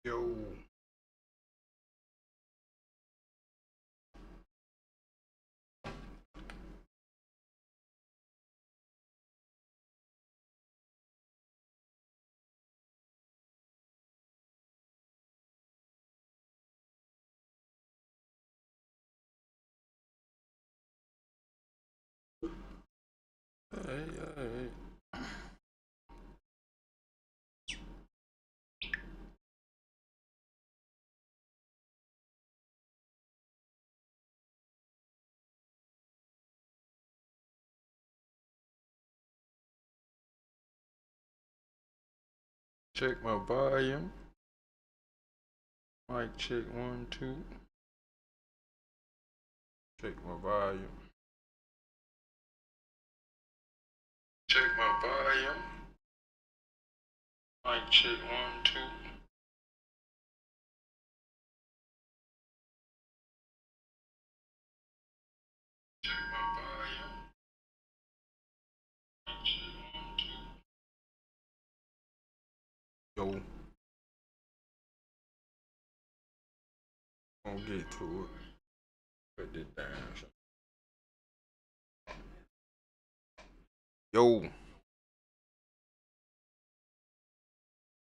Yo. Hey. Check my volume. Mic check 1, 2. Check my volume. Check my volume. Mic check 1, 2. Check my volume. Mic check 1, 2. Yo. Gonna get to it. Put this down. Yo.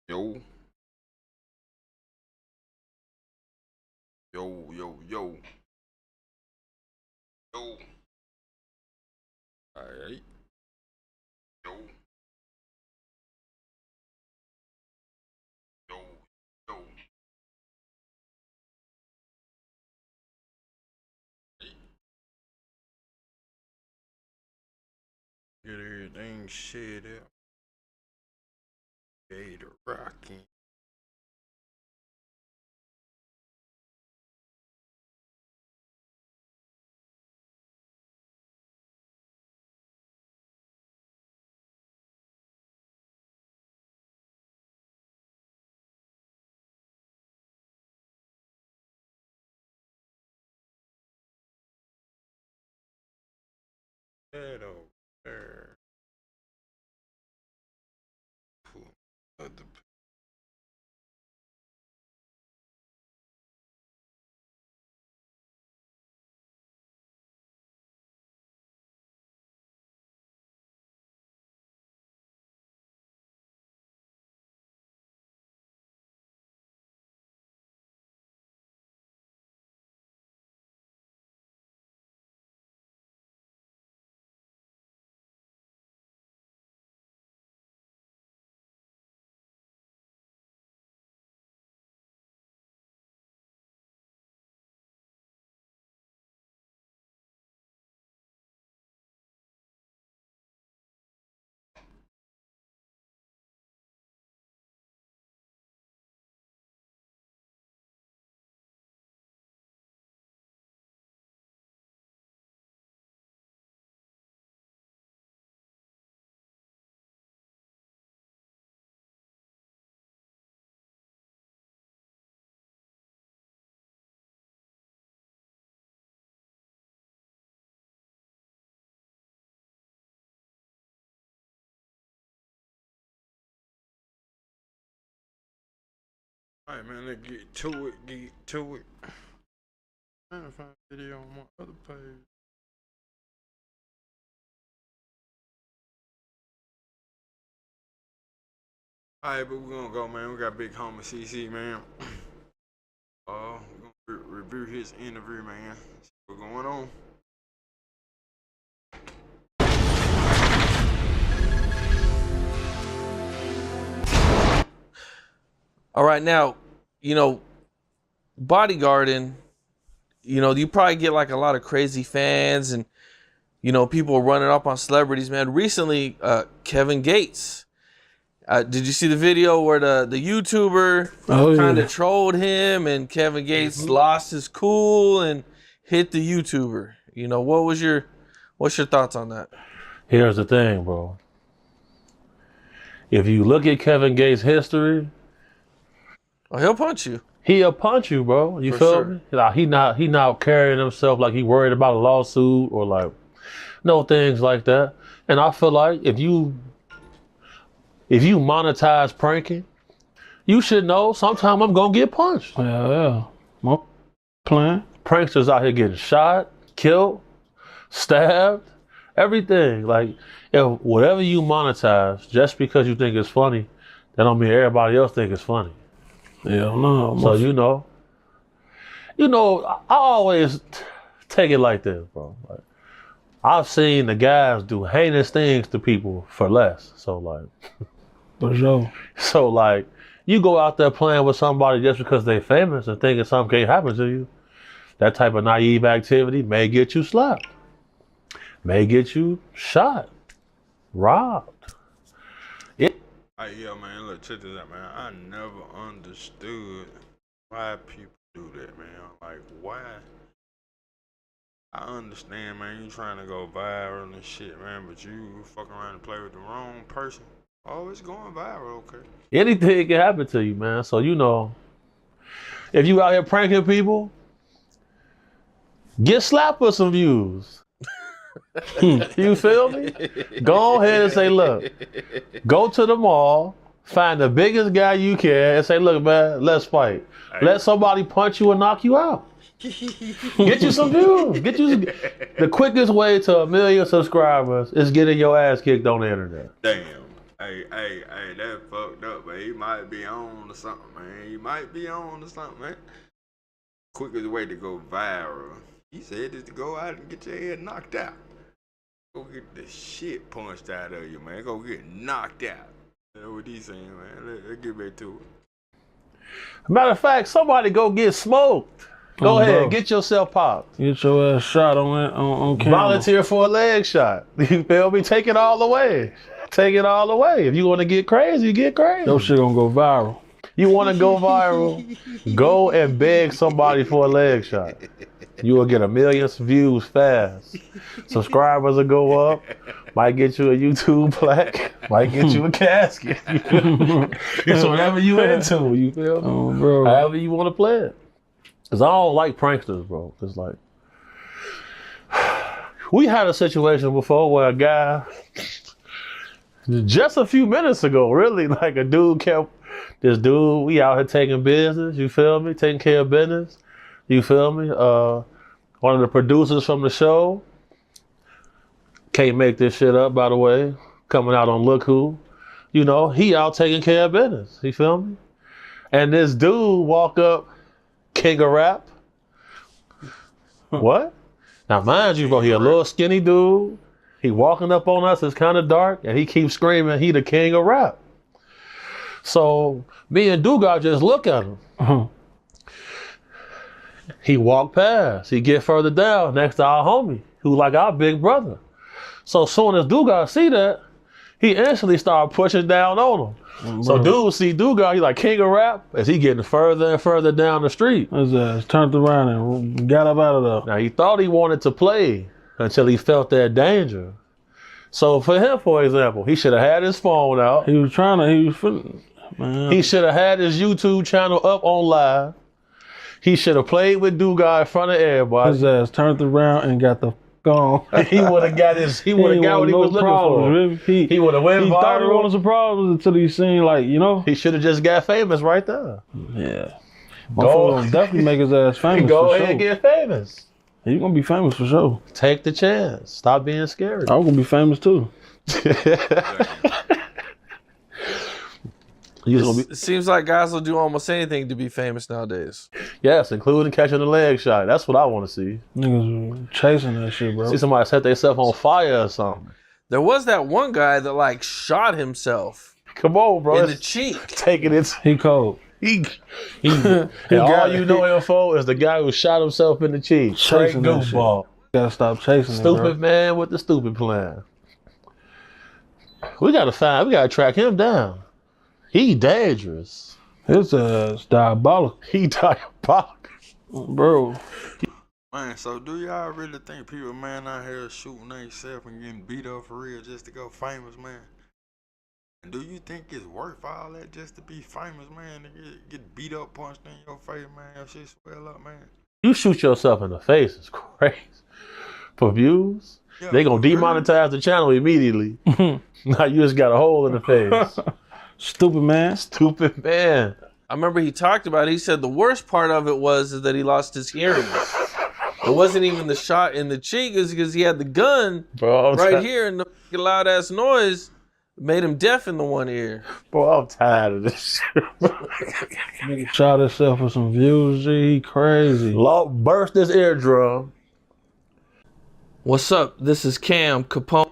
Yo. Yo. Alright. Yo. Yo. Get everything shit out. Gator rocking. Head over there. Pull other. Alright, man, let's get to it. I'm trying to find a video on my other page. Alright, but we're gonna go, man. We got Big Homie CC, man. We're gonna review his interview, man. See what's going on. All right, now, bodyguarding, you probably get like a lot of crazy fans and, people running up on celebrities, man. Recently, Kevin Gates, did you see the video where the YouTuber kind of trolled him and Kevin Gates lost his cool and hit the YouTuber? What's your thoughts on that? Here's the thing, bro. If you look at Kevin Gates' history, He'll punch you. He'll punch you, bro. You feel me? Like he not carrying himself like he worried about a lawsuit or like no things like that. And I feel like if you monetize pranking, You should know sometime I'm gonna get punched. Yeah. My plan. Pranksters out here getting shot, killed, stabbed, everything. Like, if whatever you monetize, just because you think it's funny, that don't mean everybody else think it's funny. Yeah, no. So I always take it like this, bro. Like, I've seen the guys do heinous things to people for less. So For sure. So like, you go out there playing with somebody just because they famous and thinking something can't happen to you. That type of naive activity may get you slapped, may get you shot, robbed. Hey, yo, man, look, check this out, man. I never understood why people do that, man. Like, why? I understand, man, you trying to go viral and shit, man, but you fuck around and play with the wrong person. Oh, it's going viral, okay. Anything can happen to you, man. So, if you out here pranking people, get slapped for some views. You feel me? Go ahead and say, look, go to the mall, find the biggest guy you can, and say, look, man, let's fight. Let somebody punch you and knock you out. Get you some views. The quickest way to 1 million subscribers is getting your ass kicked on the internet. Damn. Hey, that fucked up, man. He might be on to something, man. Quickest way to go viral. He said is to go out and get your head knocked out. Go get the shit punched out of you, man. Go get knocked out. That's what he's saying, man. Let's get back to it. Matter of fact, somebody go get smoked. Go ahead, bro. Get yourself popped. Get your ass shot on camera. Volunteer for a leg shot. You feel me? Take it all the way. Take it all the way. If you want to get crazy, get crazy. Your shit gonna go viral. You want to go viral? Go and beg somebody for a leg shot. You will get 1 million views fast. Subscribers will go up. Might get you a YouTube plaque. Might get you a casket. It's whatever you into. You feel me? Oh, bro. However you want to play it. Because I don't like pranksters, bro. It's like, we had a situation before where a guy, just a few minutes ago, really, like we out here taking business, you feel me? Taking care of business, you feel me? One of the producers from the show, can't make this shit up, by the way, coming out on Look Who, he out taking care of business, you feel me? And this dude walk up, king of rap. What? Now, mind you, bro, he a little skinny dude. He walking up on us, it's kind of dark, and he keeps screaming, he the king of rap. So me and Dugas just look at him. Uh-huh. He walked past. He get further down next to our homie, who like our big brother. So soon as Dugas see that, he instantly started pushing down on him. So dude see Dugas, he like king of rap, as he getting further and further down the street. His ass turned around and got up out of there. Now he thought he wanted to play until he felt that danger. So for him, for example, he should have had his phone out. He was feeling, man. He should have had his YouTube channel up on live. He should have played with Dugas in front of everybody. His ass turned around and got the gone. He would have got what he was looking for. Really. He would have went He viral. thought he wanted some problems until he seen He should have just got famous right there. Yeah. Go Motherfucker definitely make his ass famous. Go for ahead sure. and get famous. He gonna be famous for sure. Take the chance. Stop being scary. I'm gonna be famous too. It seems like guys will do almost anything to be famous nowadays. Yes, including catching a leg shot. That's what I want to see. Niggas chasing that shit, bro. See somebody set themselves on fire or something. There was that one guy that shot himself Come on, bro. in the cheek. Taking it. He cold. And all you know him for is the guy who shot himself in the cheek. Straight Chasing that shit. goofball. Gotta stop chasing it, bro. Stupid man with the stupid plan. We gotta track him down. He dangerous. His ass diabolical. He diabolical. Bro. Man, so do y'all really think people, man, out here shooting themselves and getting beat up for real just to go famous, man? And do you think it's worth all that just to be famous, man? To get beat up, punched in your face, man? Your shit swell up, man. You shoot yourself in the face, it's crazy. For views, Yeah, they gonna demonetize the channel immediately. Now you just got a hole in the face. Stupid man. Stupid man. I remember he talked about it. He said the worst part of it was that he lost his hearing. It wasn't even the shot in the cheek, it's because he had the gun Bro, right here, and the loud ass noise made him deaf in the one ear. Bro, I'm tired of this shit. Nigga shot himself for some views, G. He crazy. Burst this eardrum. What's up? This is Cam Capone.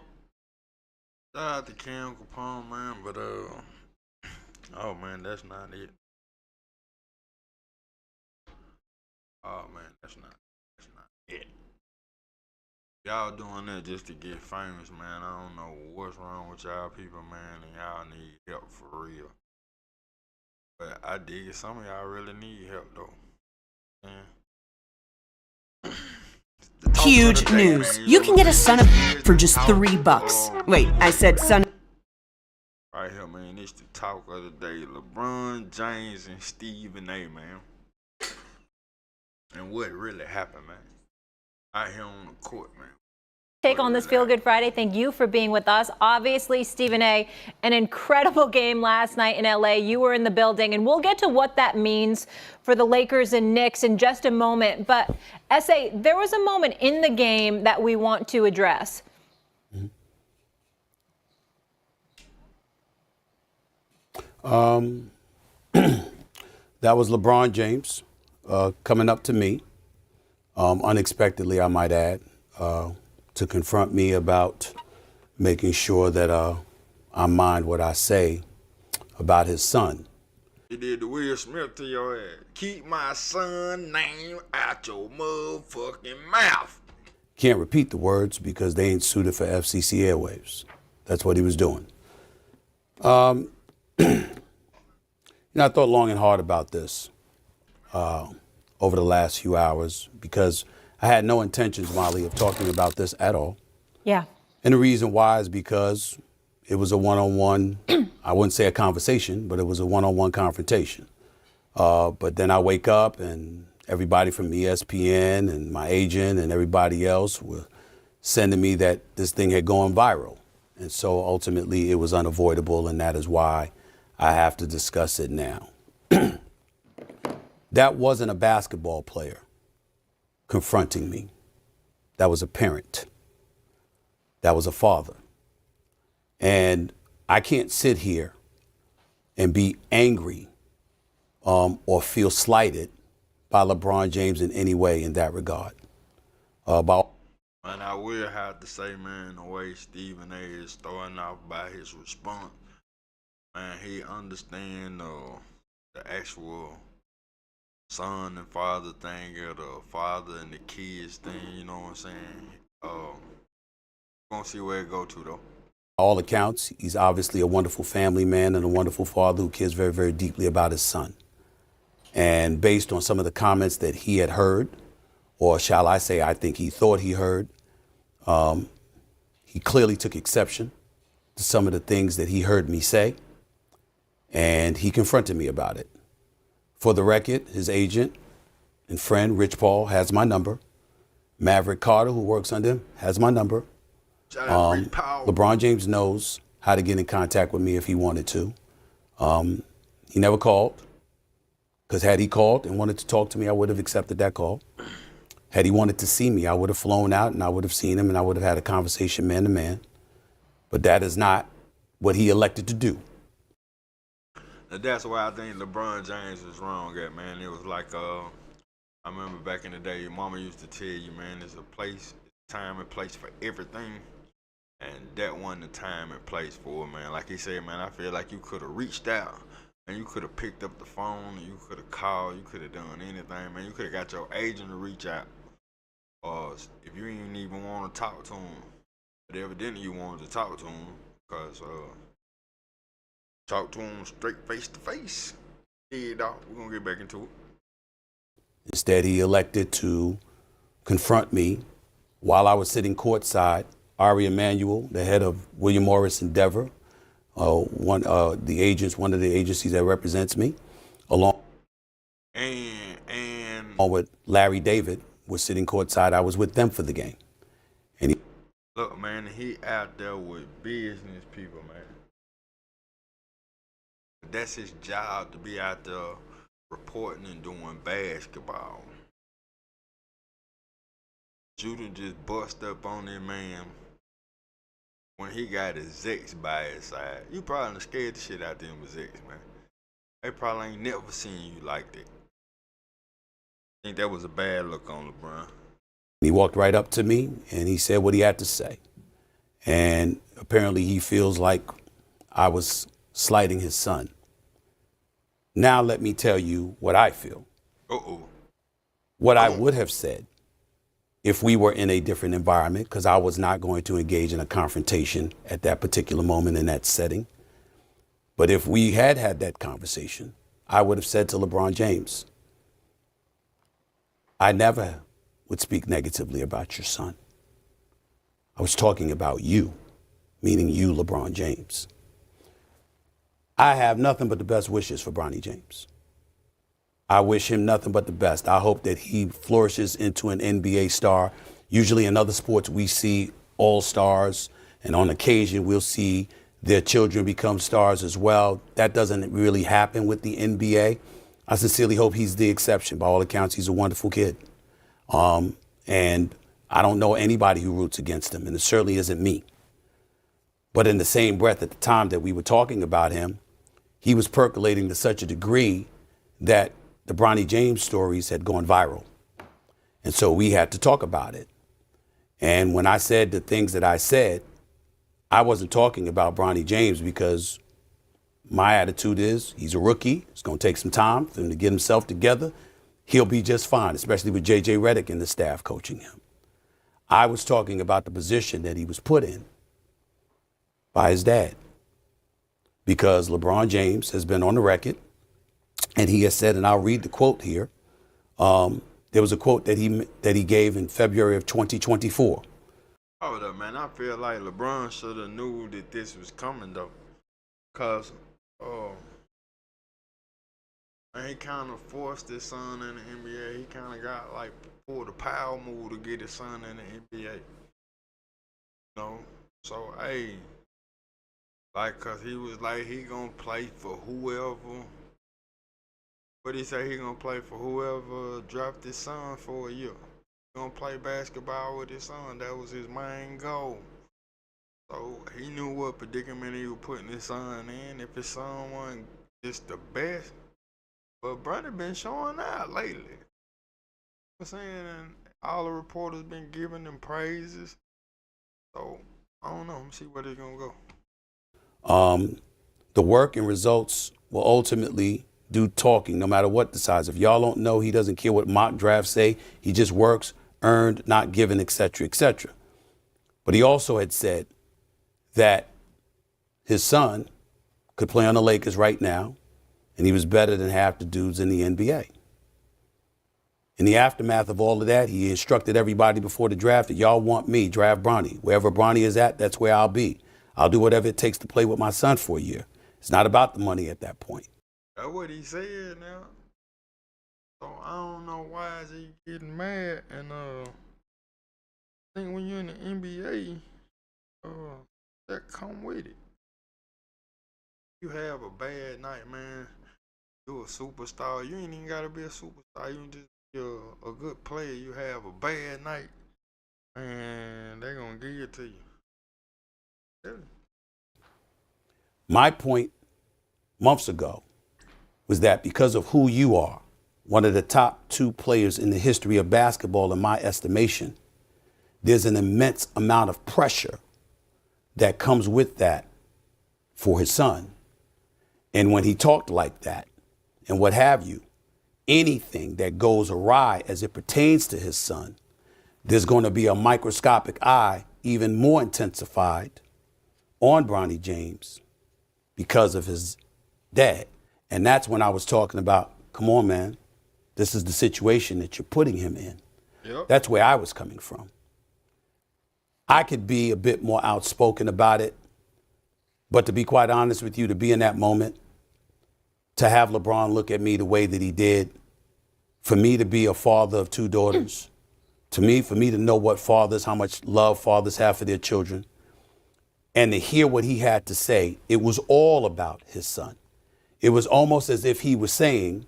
Shout out to Cam Capone, man, but oh man, that's not it. Oh man, that's not it. Y'all doing that just to get famous, man. I don't know what's wrong with y'all people, man, and y'all need help for real. But I dig it. Some of y'all really need help though. Man. Huge news. You can get a son of for just $3. Wait, I said son of Right here, man. It's the talk of the day. LeBron James and Stephen A, man. And what really happened, man. Out here on the court, man. Take on this Feel Good Friday. Thank you for being with us. Obviously, Stephen A, an incredible game last night in LA. You were in the building, and we'll get to what that means for the Lakers and Knicks in just a moment. But S.A., there was a moment in the game that we want to address. That was LeBron James coming up to me, unexpectedly, I might add, to confront me about making sure that I mind what I say about his son. He did the Will Smith to your ass. Keep my son name out your motherfucking mouth. Can't repeat the words because they ain't suited for FCC airwaves. That's what he was doing. I thought long and hard about this over the last few hours because I had no intentions, Molly, of talking about this at all. Yeah. And the reason why is because it was a one-on-one, I wouldn't say a conversation, but it was a one-on-one confrontation. But then I wake up and everybody from ESPN and my agent and everybody else were sending me that this thing had gone viral. And so ultimately it was unavoidable, and that is why I have to discuss it now. That wasn't a basketball player confronting me. That was a parent. That was a father. And I can't sit here and be angry or feel slighted by LeBron James in any way in that regard. And I will have to say, man, the way Stephen A is starting off by his response, man, he understand the actual son and father thing, or the father and the kids thing, you know what I'm saying? Gonna see where it go to, though. All accounts, he's obviously a wonderful family man and a wonderful father who cares very, very deeply about his son. And based on some of the comments that he had heard, or shall I say, I think he thought he heard, he clearly took exception to some of the things that he heard me say, and he confronted me about it. For the record, his agent and friend, Rich Paul, has my number. Maverick Carter, who works under him, has my number. Shout out to Rich Paul. LeBron James knows how to get in contact with me if he wanted to. He never called, because had he called and wanted to talk to me, I would have accepted that call. Had he wanted to see me, I would have flown out and I would have seen him and I would have had a conversation man to man. But that is not what he elected to do. And that's why I think LeBron James was wrong at, man. It was like, I remember back in the day, your mama used to tell you, man, there's a place, time and place for everything. And that wasn't the time and place for it, man. Like he said, man, I feel like you could have reached out and you could have picked up the phone, and you could have called, you could have done anything, man. You could have got your agent to reach out. If you didn't even want to talk to him, but evidently you wanted to talk to him, because talk to him straight face to face. Yeah, dog, we're going to get back into it. Instead, he elected to confront me while I was sitting courtside. Ari Emanuel, the head of William Morris Endeavor, one of the agencies that represents me, along with Larry David, was sitting courtside. I was with them for the game. And look, man, he out there with business people, man. That's his job to be out there reporting and doing basketball. Judah just bust up on that man when he got his ex by his side. You probably done scared the shit out them his ex, man. They probably ain't never seen you like that. I think that was a bad look on LeBron. He walked right up to me and he said what he had to say. And apparently he feels like I was slighting his son. Now let me tell you what I feel. What I would have said if we were in a different environment, because I was not going to engage in a confrontation at that particular moment in that setting. But if we had had that conversation, I would have said to LeBron James, I never would speak negatively about your son. I was talking about you, meaning you, LeBron James. I have nothing but the best wishes for Bronny James. I wish him nothing but the best. I hope that he flourishes into an NBA star. Usually in other sports, we see all-stars, and on occasion, we'll see their children become stars as well. That doesn't really happen with the NBA. I sincerely hope he's the exception. By all accounts, he's a wonderful kid. And I don't know anybody who roots against him, and it certainly isn't me. But in the same breath, at the time that we were talking about him, he was percolating to such a degree that the Bronny James stories had gone viral. And so we had to talk about it. And when I said the things that I said, I wasn't talking about Bronny James because my attitude is he's a rookie. It's going to take some time for him to get himself together. He'll be just fine, especially with J.J. Redick and the staff coaching him. I was talking about the position that he was put in by his dad, because LeBron James has been on the record and he has said, and I'll read the quote here. There was a quote that he gave in February of 2024. Hold up, man. I feel like LeBron should have knew that this was coming, though. Because, he kind of forced his son in the NBA. He kind of got, like, pulled a power move to get his son in the NBA. You know? So, hey, like, because he was like, he going to play for whoever. But he said he going to play for whoever dropped his son for a year. He going to play basketball with his son. That was his main goal. So he knew what predicament he was putting his son in. If his son wasn't just the best. But Bronny been showing out lately. I'm saying all the reporters been giving him praises. So I don't know. I'm see where they're going to go. The work and results will ultimately do talking, no matter what the size. If y'all don't know, he doesn't care what mock drafts say. He just works, earned, not given, etc., etc. But he also had said that his son could play on the Lakers right now, and he was better than half the dudes in the NBA. In the aftermath of all of that, he instructed everybody before the draft that y'all want me, draft Bronny. Wherever Bronny is at, that's where I'll be. I'll do whatever it takes to play with my son for a year. It's not about the money at that point. That's what he said now. So I don't know why is he getting mad. And I think when you're in the NBA, that come with it. You have a bad night, man. You're a superstar. You ain't even gotta be a superstar. You can just be a good player. You have a bad night, and they're gonna give it to you. Really? My point months ago was that because of who you are, one of the top 2 players in the history of basketball, in my estimation, there's an immense amount of pressure that comes with that for his son. And when he talked like that, and what have you, anything that goes awry as it pertains to his son, there's going to be a microscopic eye, even more intensified, on Bronny James because of his dad. And that's when I was talking about, come on, man, this is the situation that you're putting him in. Yep. That's where I was coming from. I could be a bit more outspoken about it, but to be quite honest with you, to be in that moment, to have LeBron look at me the way that he did, for me to be a father of 2 daughters, for me to know what fathers, how much love fathers have for their children, and to hear what he had to say, it was all about his son. it was almost as if he was saying,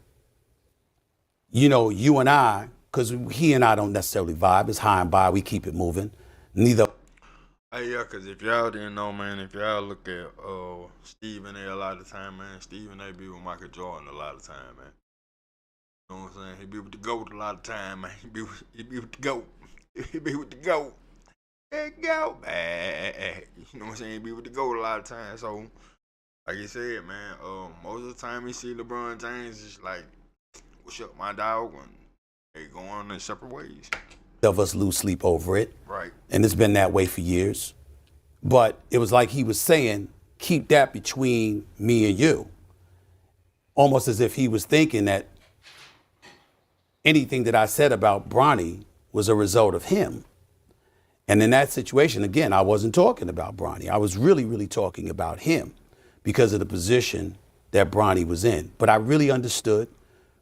you know, you and I, because he and I don't necessarily vibe. It's high and by. We keep it moving. Neither. Hey, yeah, because if y'all didn't know, man, if y'all look at Stephen A. a lot of time, man, Stephen A. be with Michael Jordan a lot of time, man. You know what I'm saying? He be with the GOAT a lot of time, man. He be with the GOAT. He be with the GOAT. Hey, GOAT, man. You know what I'm saying? He be with the GOAT a lot of time. So, like you said, man, most of the time you see LeBron James, it's like, what's up, my dog? And they going in separate ways. Of us lose sleep over it. Right. And it's been that way for years. But it was like he was saying, keep that between me and you. Almost as if he was thinking that anything that I said about Bronny was a result of him. And in that situation, again, I wasn't talking about Bronny. I was really, really talking about him because of the position that Bronny was in. But I really understood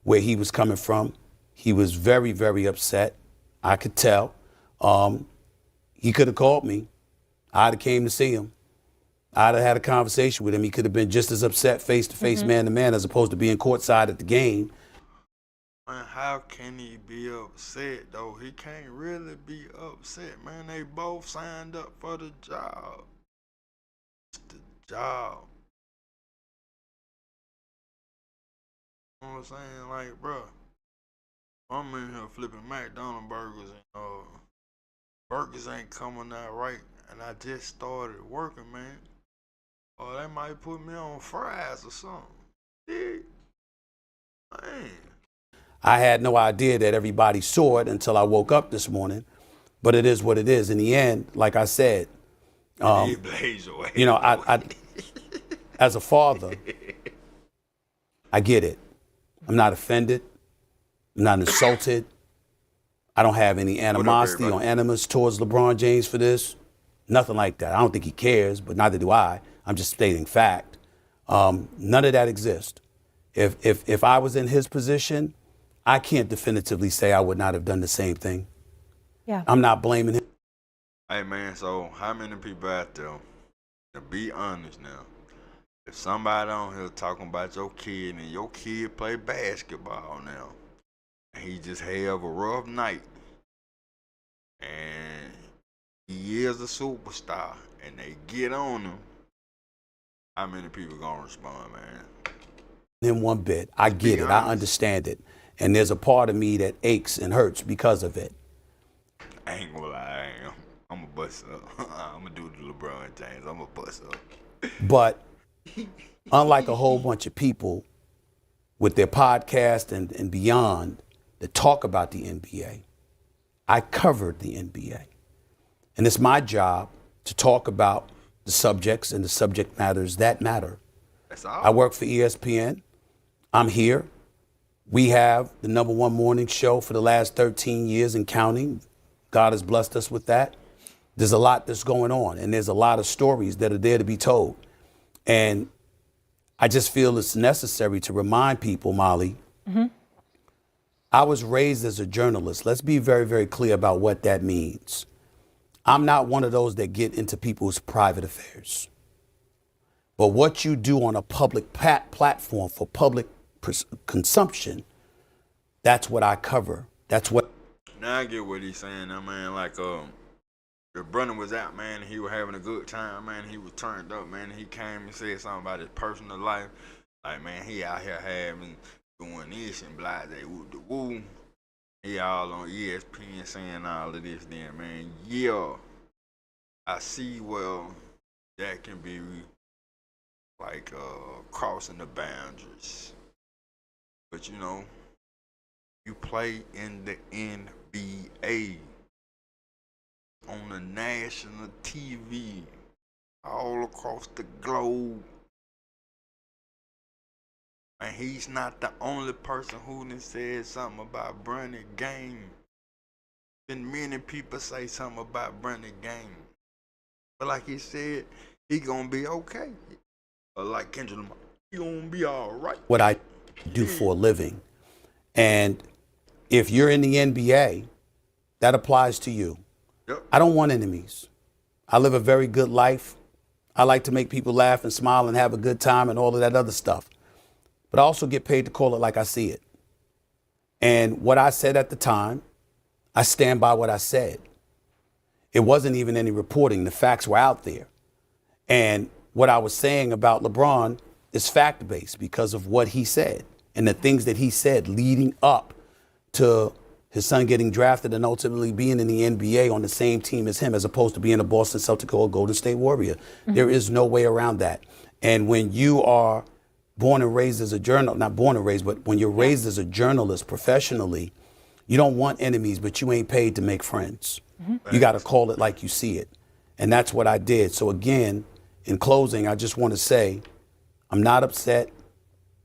where he was coming from. He was very, very upset. I could tell. He could have called me. I'd have came to see him. I'd have had a conversation with him. He could have been just as upset face-to-face, man-to-man, as opposed to being courtside at the game. Man, how can he be upset, though? He can't really be upset, man. They both signed up for the job. It's the job. You know what I'm saying? Like, bro, I'm in here flipping McDonald's burgers and burgers ain't coming out right, and I just started working, man. Or they might put me on fries or something. Yeah. Man. I had no idea that everybody saw it until I woke up this morning, but it is what it is. In the end, like I said, you know, I as a father, I get it. I'm not offended. I'm not insulted. I don't have any animosity or animus towards LeBron James for this. Nothing like that. I don't think he cares, but neither do I. I'm just stating fact. None of that exists. If I was in his position, I can't definitively say I would not have done the same thing. Yeah. I'm not blaming him. Hey, man, so how many people out there, to be honest now, if somebody on here talking about your kid and your kid play basketball now, and he just have a rough night, and he is a superstar, and they get on him, how many people gonna respond, man? In one bit. I get it. I understand it. And there's a part of me that aches and hurts because of it. I ain't gonna lie, I'm a bust up. I'm gonna do the LeBron James. I'm a bust up. But unlike a whole bunch of people with their podcast and beyond that talk about the NBA, I covered the NBA. And it's my job to talk about the subjects and the subject matters that matter. That's all. I work for ESPN. I'm here. We have the #1 morning show for the last 13 years and counting. God has blessed us with that. There's a lot that's going on, and there's a lot of stories that are there to be told. And I just feel it's necessary to remind people, Molly, I was raised as a journalist. Let's be very, very clear about what that means. I'm not one of those that get into people's private affairs. But what you do on a public platform for public consumption, that's what I cover. That's what. Now I get what he's saying. I mean, like, if Brandon was out, man, and he was having a good time, man, he was turned up, man, he came and said something about his personal life. Like, man, he out here doing this and blah, they woo the woo. He all on ESPN saying all of this then, man. Yeah, I see, well, that can be like crossing the boundaries. But you know, you play in the NBA on the national TV all across the globe. And he's not the only person who done said something about Bronny Game. Been many people say something about Bronny Game. But like he said, he gonna be okay. Like Kendrick Lamar, he gonna be all right. What I do for a living. And if you're in the NBA, that applies to you. Yep. I don't want enemies. I live a very good life. I like to make people laugh and smile and have a good time and all of that other stuff. but I also get paid to call it like I see it. And what I said at the time, I stand by what I said. It wasn't even any reporting. The facts were out there. And what I was saying about LeBron is fact-based because of what he said and the things that he said leading up to his son getting drafted and ultimately being in the NBA on the same team as him, as opposed to being a Boston Celtic or a Golden State Warrior. Mm-hmm. There is no way around that. And when you are born and raised as a journalist, not born and raised, but when you're raised as a journalist professionally, you don't want enemies, but you ain't paid to make friends. Mm-hmm. You got to call it like you see it. And that's what I did. So again, in closing, I just want to say, I'm not upset.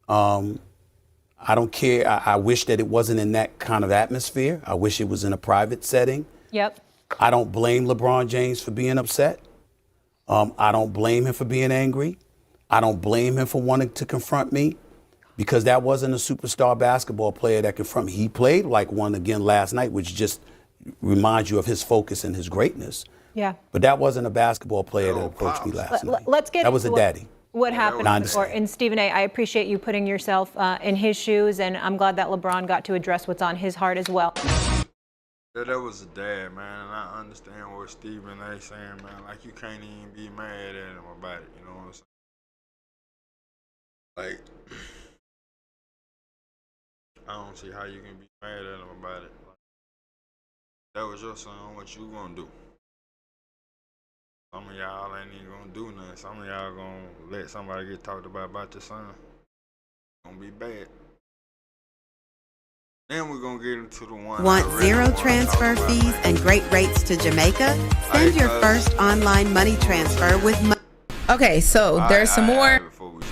I don't care. I wish that it wasn't in that kind of atmosphere. I wish it was in a private setting. Yep. I don't blame LeBron James for being upset. I don't blame him for being angry. I don't blame him for wanting to confront me, because that wasn't a superstar basketball player that confronted me. He played like one again last night, which just reminds you of his focus and his greatness. Yeah. But that wasn't a basketball player that approached me last night. Let's get that was a daddy. What happened before. And Stephen A., I appreciate you putting yourself in his shoes, and I'm glad that LeBron got to address what's on his heart as well. Yeah, that was a dad, man, and I understand what Stephen A. saying, man. Like, you can't even be mad at him about it, you know what I'm saying? Like, I don't see how you can be mad at him about it. Like, that was your son, what you gonna do? Some of y'all ain't even gonna do nothing. Some of y'all gonna let somebody get talked about your son. It's gonna be bad. Then we're gonna get into the one. Want zero transfer fees and great rates to Jamaica? Send your first online money transfer with Okay, so there's some more.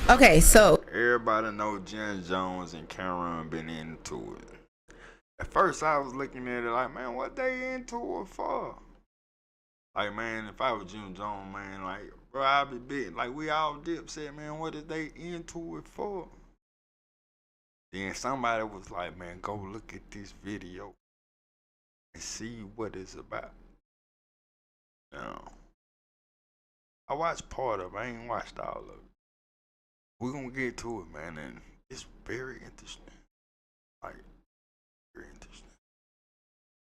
Okay, so everybody know Jen Jones and Cameron been into it. At first I was looking at it like, man, what they into it for? Like, man, if I was Jim Jones, man, like, bro, I'd be big. Like, we all Dipset, man, what is they into it for? Then somebody was like, man, go look at this video and see what it's about. Now, I watched part of it. I ain't watched all of it. We're going to get to it, man, and it's very interesting. Like, very interesting.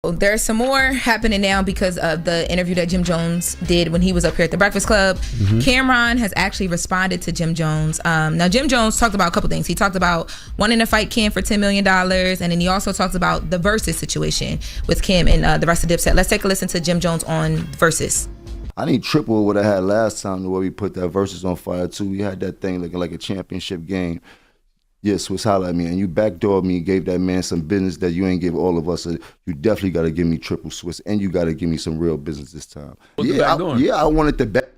There's some more happening now because of the interview that Jim Jones did when he was up here at the Breakfast Club. Mm-hmm. Cameron has actually responded to Jim Jones. Now, Jim Jones talked about a couple things. He talked about wanting to fight Kim for $10 million, and then he also talked about the Versus situation with Kim and the rest of Dipset. Let's take a listen to Jim Jones on Versus. I need triple what I had last time, the way we put that Versus on fire, too. We had that thing looking like a championship game. Yeah, Swiss, holla at me. And you backdoored me, gave that man some business that you ain't give all of us. You definitely got to give me triple, Swiss, and you got to give me some real business this time. I wanted the back.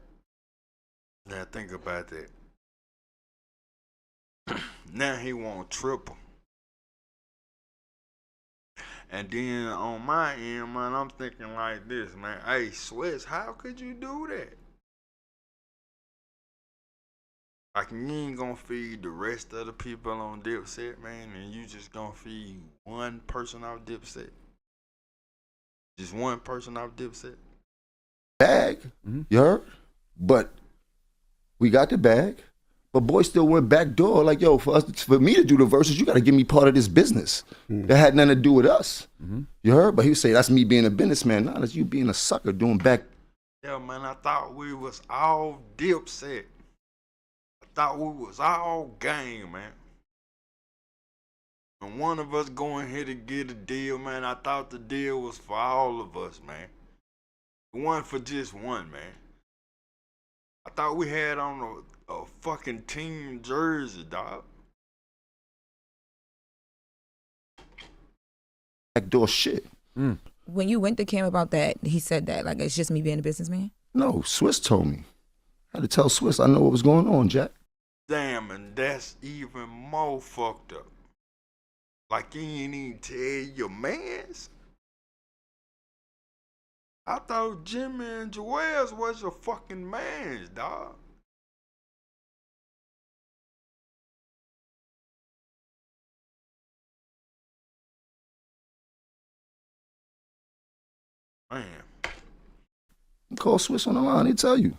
Now, think about that. Now he want triple. And then on my end, man, I'm thinking like this, man. Hey, Swiss, how could you do that? Like, you ain't gonna feed the rest of the people on Dipset, man, and you just gonna feed one person off Dipset? Just one person off Dipset? Bag, you heard? But we got the bag, but boy still went back door. Like, yo, for me to do the Versus, you gotta give me part of this business. That had nothing to do with us. You heard? But he would say, that's me being a businessman. Nah, that's you being a sucker doing back. Yeah, man, I thought we was all Dipset. Thought we was all gang, man. And one of us going here to get a deal, man. I thought the deal was for all of us, man. One for just one, man. I thought we had on a fucking team jersey, dog. Backdoor shit. When you went to Kim about that, he said that, like, it's just me being a businessman? No, Swiss told me. I had to tell Swiss I know what was going on, Jack. Damn, and that's even more fucked up. Like, you ain't even tell your mans. I thought Jimmy and Joel's was your fucking mans, dog. Man. Call Swiss on the line, he'll tell you.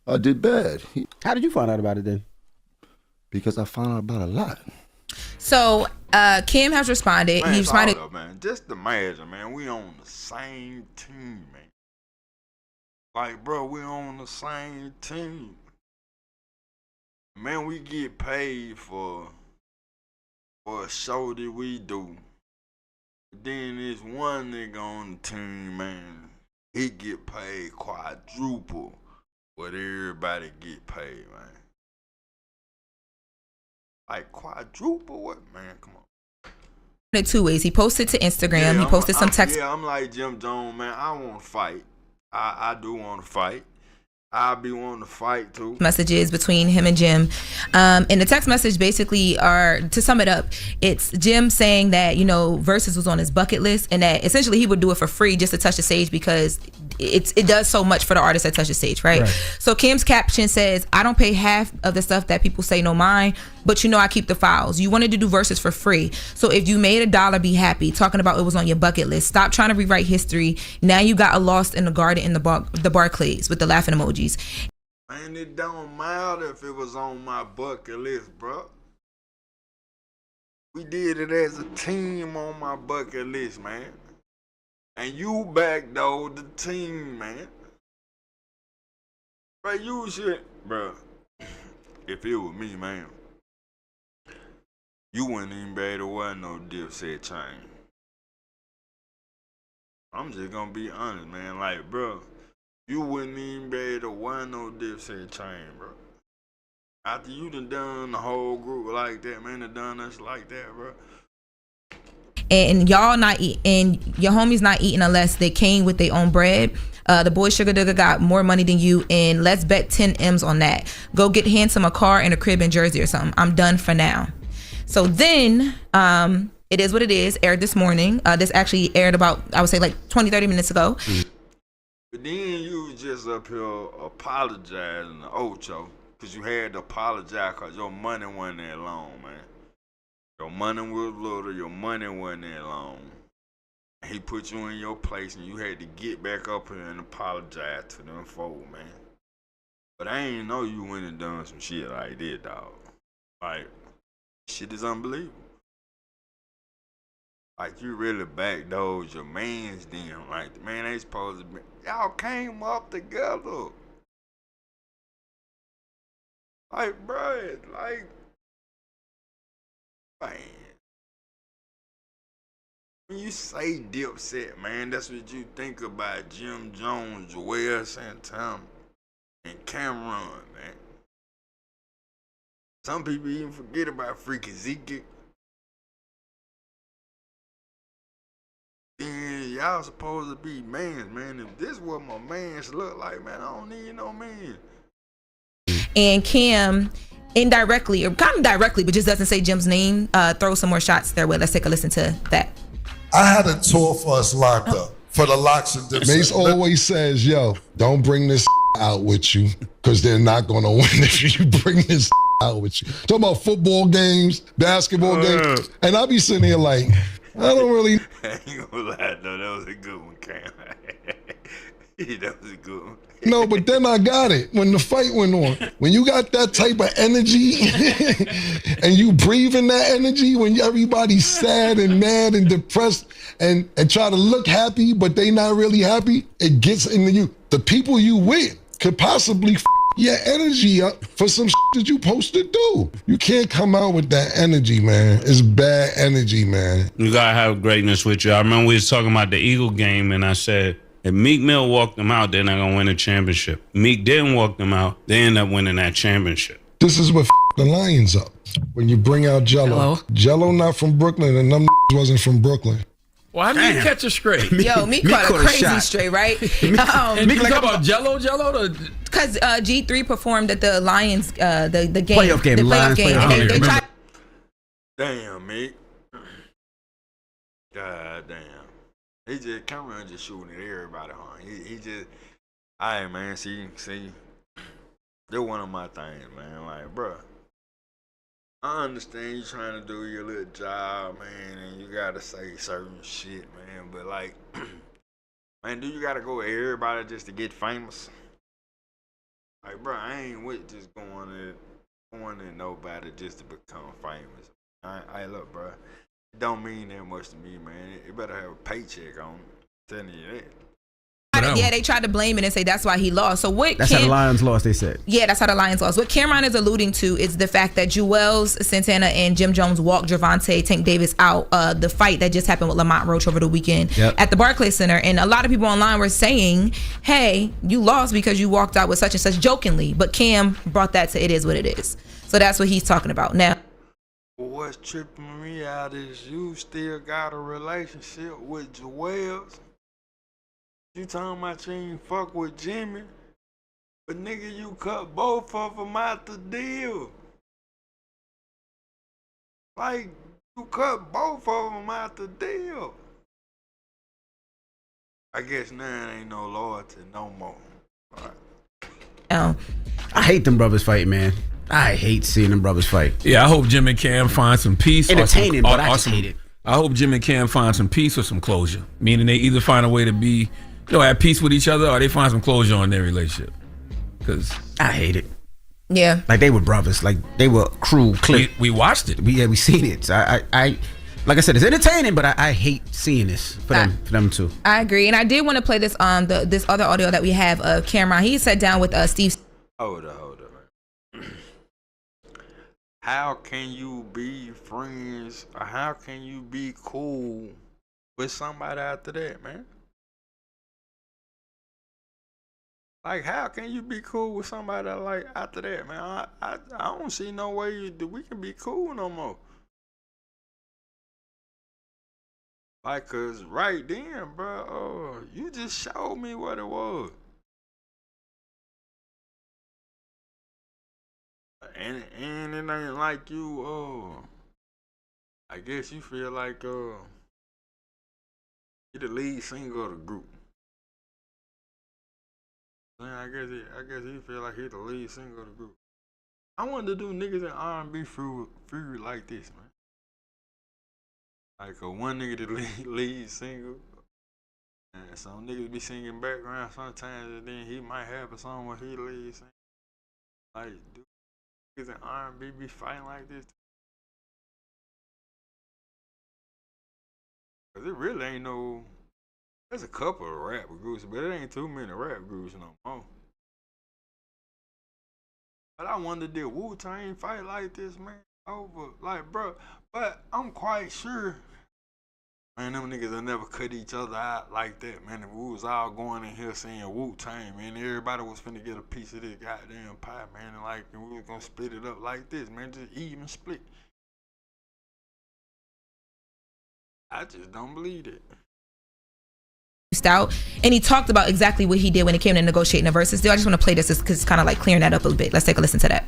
I did bad. How did you find out about it then? Because I found out about a lot. So Kim has responded. Man, He it's responded. all up, man. Just imagine, man. We on the same team, man. Like, bro, we on the same team. Man, we get paid for a show that we do. Then there's one nigga on the team, man. He get paid quadruple what everybody get paid, man. Like quadruple what, man? Come on. In 2 ways. He posted to Instagram. He posted some text. Yeah, I'm like Jim Jones, man. I want to fight. I do want to fight. I'll be wanting to fight too. Messages between him and Jim. And the text message basically are, to sum it up, it's Jim saying that, Versus was on his bucket list and that essentially he would do it for free just to touch the stage because it does so much for the artist that touch the stage, right? So Kim's caption says, I don't pay half of the stuff that people say no mind, but I keep the files. You wanted to do Versus for free. So if you made $1, be happy. Talking about it was on your bucket list. Stop trying to rewrite history. Now you got a Lost in the Garden in the Barclays with the laughing emojis. Man, it don't matter if it was on my bucket list, bro. We did it as a team on my bucket list, man. And you backdoored the team, man. Bro, you should, bro. If it was me, man, you wouldn't even be able to wear no Dipset chain. I'm just gonna be honest, man. Like, bro, you wouldn't even be able to wear no Dipset chain, bro. After you done the whole group like that, man, done us like that, bro. And y'all not eat, and your homies not eating unless they came with their own bread. The boy Sugar Dugger got more money than you, and let's bet 10 M's on that. Go get Handsome a car and a crib in Jersey or something. I'm done for now. So then, it is what it is. Aired this morning. This actually aired about, I would say, like 20-30 minutes ago. But then you was just up here apologizing to Ocho, because you had to apologize because your money wasn't that long, man. Your money was little, your money wasn't that long. He put you in your place and you had to get back up here and apologize to them folk, man. But I ain't know you went and done some shit like that, dog. Like, shit is unbelievable. Like, you really backdoored your mans then. Like, the man ain't supposed to be. Y'all came up together. Like, bro, like, man. When you say Dipset, man, that's what you think about Jim Jones, Joel Santana, and Cameron, man. Some people even forget about Freaky Zeke. Then y'all supposed to be mans, man. If this what my mans look like, man, I don't need no man. And Kim, indirectly, or kind of directly, but just doesn't say Jim's name, throw some more shots their way. Let's take a listen to that. I had a tour for us locked up for the locks and Dipset. Mace always says, yo, don't bring this out with you because they're not going to win if you bring this out with you. Talking about football games, basketball games, and I'll be sitting here like, I don't really. I ain't gonna lie, though, that was a good one, Cam. That was a good one. No, but then I got it when the fight went on. When you got that type of energy and you breathing that energy when everybody's sad and mad and depressed and try to look happy, but they not really happy, it gets into you. The people you with could possibly your energy up for some that you supposed to do. You can't come out with that energy, man. It's bad energy, man. You gotta have greatness with you. I remember we was talking about the Eagle game and I said, if Meek Mill walked them out, they're not gonna win a championship. Meek didn't walk them out, they end up winning that championship. This is what the Lions up. When you bring out Jello. Jello not from Brooklyn and them wasn't from Brooklyn. Well, how did you catch a straight? Yo, Meek caught a crazy straight, right? And Meek like about Jello? Because G3 performed at the Lions, the game. Playoff game. The playoff game. They tried. Damn, Meek. God damn. He just, Cameron just shooting at everybody, huh? He just, all right, man, see, they're one of my things, man. Like, bruh, I understand you trying to do your little job, man, and you gotta say certain shit, man, but like, man, do you gotta go with everybody just to get famous? Like, bruh, I ain't with just going to I don't want nobody just to become famous. I look, bro. It don't mean that much to me, man. It better have a paycheck on it. I'm telling you that. Yeah, they tried to blame it and say that's why he lost. So what? That's how the Lions lost, they said. Yeah, that's how the Lions lost. What Cameron is alluding to is the fact that Juelz Santana and Jim Jones walked Gervonta Tank Davis out. The fight that just happened with Lamont Roach over the weekend at the Barclays Center, and a lot of people online were saying, "Hey, you lost because you walked out with such and such," jokingly. But Cam brought that to it is what it is. So that's what he's talking about now. What's tripping me out is you still got a relationship with Juelz. You talking about you ain't fuck with Jimmy, but nigga, you cut both of them out the deal. Like, you cut both of them out the deal. I guess now it ain't no loyalty no more. I hate them brothers fight, man. I hate seeing them brothers fight. Yeah, I hope Jim and Cam find some peace. Entertaining, but I just hate it. I hope Jim and Cam find some peace or some closure. Meaning they either find a way to be, at peace with each other, or they find some closure on their relationship. Because I hate it. Yeah. Like they were brothers. Like they were crew clique. We watched it. We seen it. So I like I said, it's entertaining, but I hate seeing this for them too. I agree, and I did want to play this this other audio that we have of Cameron. He sat down with Steve. Hold up. How can you be friends, or how can you be cool with somebody after that, man? Like, how can you be cool with somebody like after that, man? I don't see no way we can be cool no more. Like, cause right then, bro, you just showed me what it was. And it ain't like you, I guess you feel like, you're the lead singer of the group. I guess he feel like he the lead singer of the group. I wanted to do niggas in R&B free like this, man. Like one nigga the lead singer, and some niggas be singing background sometimes, and then he might have a song where he lead singer. Like, dude, niggas in R&B be fighting like this. Cause it really ain't no. There's a couple of rap groups, but it ain't too many rap groups no more. But I wonder, did Wu-Tang fight like this, man? Over, like, bro. But I'm quite sure, man, them niggas will never cut each other out like that, man. If we was all going in here saying Wu-Tang, man, everybody was finna get a piece of this goddamn pie, man, and we was gonna split it up like this, man, just even split. I just don't believe it. Out, and he talked about exactly what he did when it came to negotiating the verses deal. I just want to play this because it's kind of like clearing that up a little bit. Let's take a listen to that.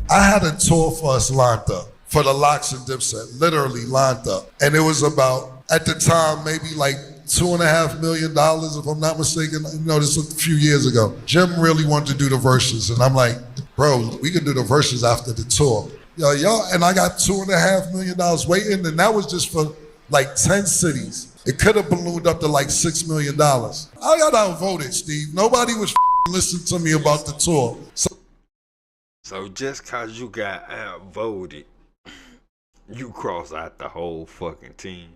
I had a tour for us lined up for the Locks and Dipset, literally lined up. And it was about, at the time, maybe like $2.5 million, if I'm not mistaken. This was a few years ago. Jim really wanted to do the verses, and I'm like, bro, we can do the verses after the tour. And I got $2.5 million waiting, and that was just for like 10 cities. It could have ballooned up to like $6 million. I got outvoted, Steve. Nobody was listening to me about the tour. So just cause you got outvoted, you cross out the whole fucking team.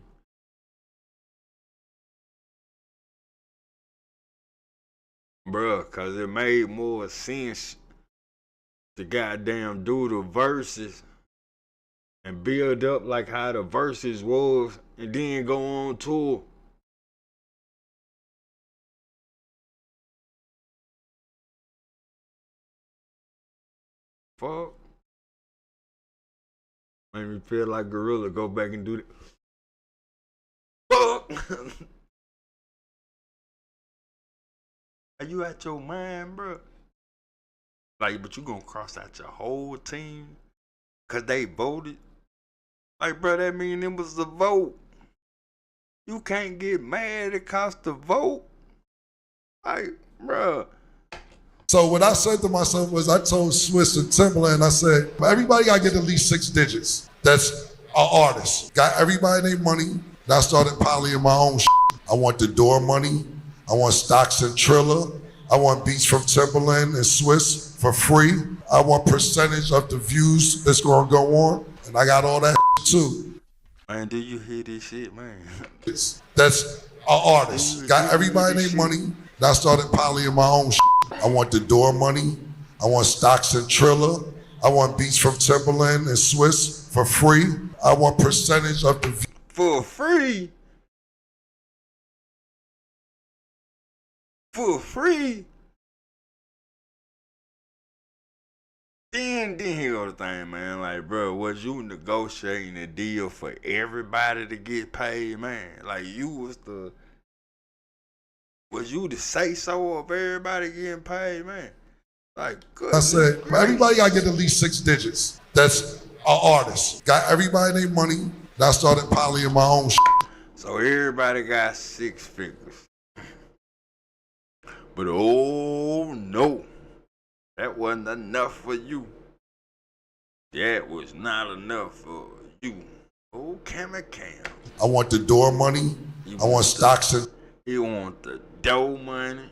Bruh, cause it made more sense to goddamn do the verses and build up like how the verses was, and then go on tour. Fuck. Made me feel like Gorilla. Go back and do it. Fuck. Are you out your mind, bro? Like, but you gonna cross out your whole team cause they voted? Like, bro, that mean it was the vote. You can't get mad it cost the vote. Like, bro. So what I said to myself was, I told Swiss and Timberland, I said, everybody gotta get at least 6 digits. That's an artist. Got everybody their money. And I started piling my own shit. I want the door money. I want Stocks and Triller. I want beats from Timberland and Swiss for free. I want percentage of the views that's gonna go on, and I got all that too. Man, do you hear this shit, man? That's an artist. Got everybody their money. And I started polying my own shit. I want the door money. I want stocks in Triller. I want beats from Timberland and Swiss for free. I want percentage of the views. For free? For free? Then here go the thing, man. Like, bro, was you negotiating a deal for everybody to get paid, man? Like, was you the say-so of everybody getting paid, man? Like, good. I said, everybody gotta get at least 6 digits. That's an artist. Got everybody their money. And I started polying my own shit. So everybody got 6 figures. But oh no. That wasn't enough for you. That was not enough for you. Oh, Cam. I want the door money. I want stocks in You want the dough money.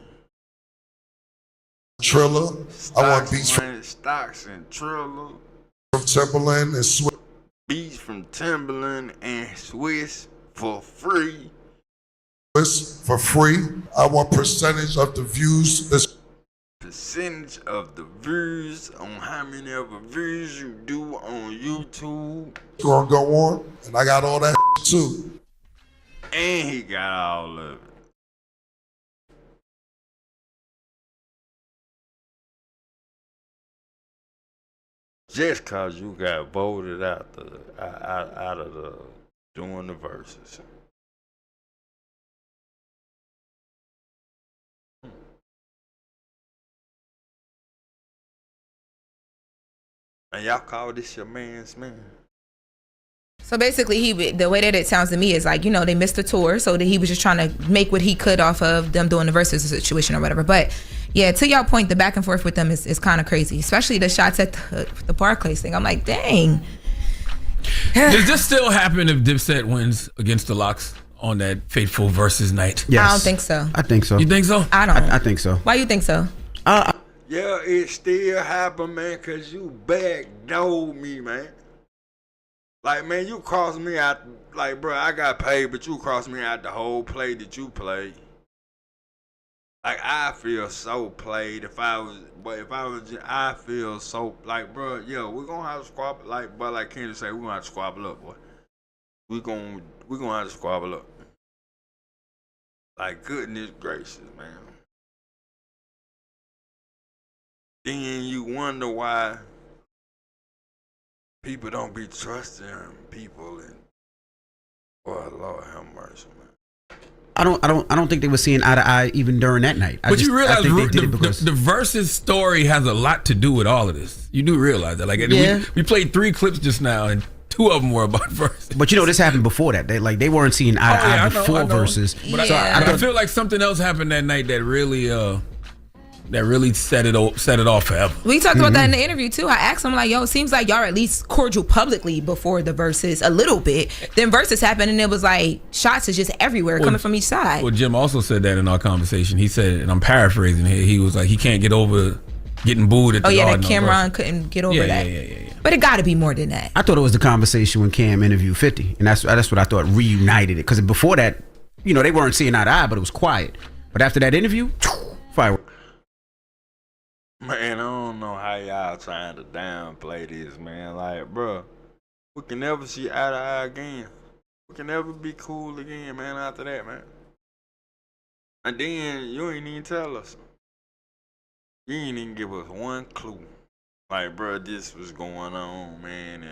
Triller. I want beats stocks and Triller. From Timberland and Swiss. Beats from Timberland and Swiss for free. Swiss for free. I want percentage of the views. Percentage of the views on how many of the views you do on YouTube. Gonna go on, and I got all that too. And he got all of it. Just cause you got voted out of the doing the verses. And y'all call this your man's man? So basically, the way that it sounds to me is like, they missed the tour, so that he was just trying to make what he could off of them doing the versus situation or whatever. But yeah, to y'all point, the back and forth with them is kind of crazy, especially the shots at the Barclays thing. I'm like, dang. Does this still happen if Dipset wins against the Locks on that fateful versus night? Yes. I don't think so. I think so. You think so? I don't. I think so. Why you think so? Yeah, it still happen, man, cause you backdoored me, man. Like, man, you crossed me out. Like, bro, I got paid, but you crossed me out the whole play that you played. Like, I feel so played. I feel so, like, bro, yo, we're gonna have to squabble, like Kendrick say, we're gonna have to squabble up, boy. We're gonna have to squabble up. Like, goodness gracious, man. Then you wonder why people don't be trusting people, and boy, Lord have mercy, man. I don't think they were seeing eye to eye even during that night. But you realize the Versus story has a lot to do with all of this. You do realize that. Like, we played 3 clips just now, and 2 of them were about Versus. But this happened before that. They weren't seeing eye to eye before Versus. But I feel like something else happened that night that really set it off forever. We talked about that in the interview too. I asked him, like, yo, it seems like y'all are at least cordial publicly before the verses a little bit. Then verses happened and it was like shots is just everywhere coming from each side. Well, Jim also said that in our conversation. He said, and I'm paraphrasing here, he was like, he can't get over getting booed at the Garden. That Cameron couldn't get over that. Yeah. But it got to be more than that. I thought it was the conversation when Cam interviewed 50, and that's what I thought reunited it. Because before that, they weren't seeing eye to eye, but it was quiet. But after that interview, fireworks. Man, I don't know how y'all trying to downplay this, man. Like, bro, we can never see eye to eye again. We can never be cool again, man, after that, man. And then you ain't even tell us. You ain't even give us one clue. Like, bro, this was going on, man.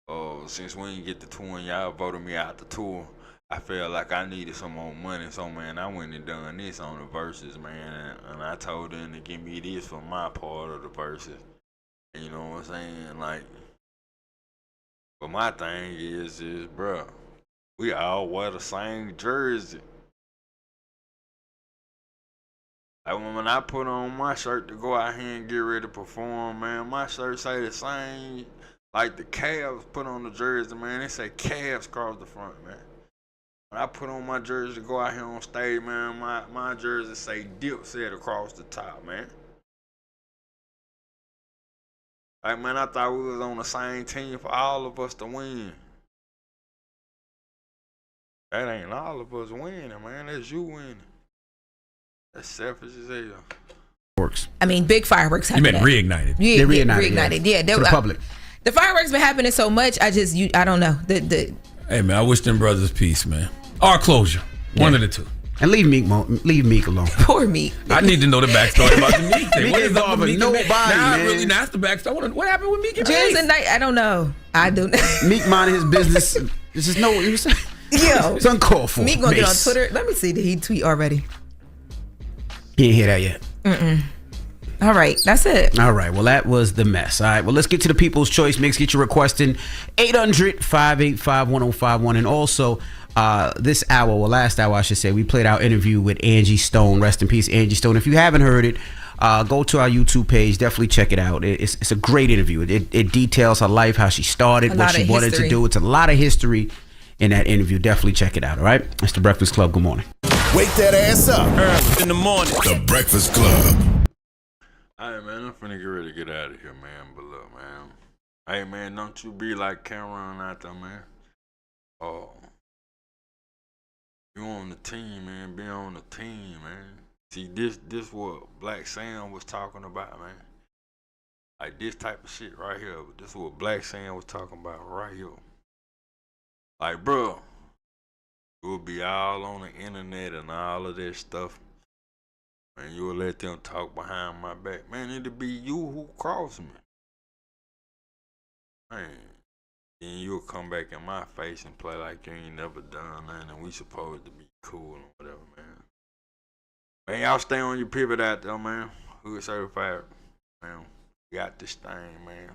And since we didn't get the tour and y'all voted me out the tour, I felt like I needed some more money, so, man, I went and done this on the verses, man, and I told them to give me this for my part of the verses. You know what I'm saying? Like, but my thing is, bro, we all wear the same jersey. Like, when I put on my shirt to go out here and get ready to perform, man, my shirt say the same, like the Cavs put on the jersey, man, they say Cavs across the front, man. When I put on my jersey to go out here on stage, man, my jersey say Dipset across the top, man. Like, man, I thought we was on the same team for all of us to win. That ain't all of us winning, man. That's you winning. That's selfish as hell. Works. I mean, big fireworks You happening. meant reignited. Yeah, They reignited. Yeah, to the public. The fireworks been happening so much. I don't know. Hey man, I wish them brothers peace, man. Or closure. One of the two. And leave Meek alone. Poor Meek. I need to know the backstory about the Meek thing. Meek What ain't is up bothered with Meek? nobody, Nah, man. really, that's the backstory. What happened with Meek and James Mace? and Knight. I don't know. I do. Meek minding his business. This is Yo, it's uncalled for. Meek gonna get on Mace. Twitter. Let me see. Did he tweet already? He ain't hear that yet. All right, that's it. All right, well, that was the mess. All right, well, let's get to the People's Choice Mix. Get your request in 800-585-1051. And also, this hour, well, last hour, I should say, we played our interview with Angie Stone. Rest in peace, Angie Stone. If you haven't heard it, go to our YouTube page. Definitely check it out. It's a great interview. It details her life, how she started, what she wanted to do. It's a lot of history in that interview. Definitely check it out, all right? It's The Breakfast Club. Good morning. Wake that ass up early in the morning. The Breakfast Club. All right, man, I'm finna get ready to get out of here, man. But look, man. Hey, man, don't you be like Cameron out there, man. Oh. You on the team, man. Be on the team, man. See, this what Black Sam was talking about, man. Like this type of shit right here. This is what Black Sam was talking about right here. Like, bro, you'll be all on the internet and all of that stuff. Man, you'll let them talk behind my back. Man, it'll be you who cross me. Man, then you'll come back in my face and play like you ain't never done nothing and we supposed to be cool and whatever, man. Man, y'all stay on your pivot out there, man. Hood certified, man. Got this thing, man.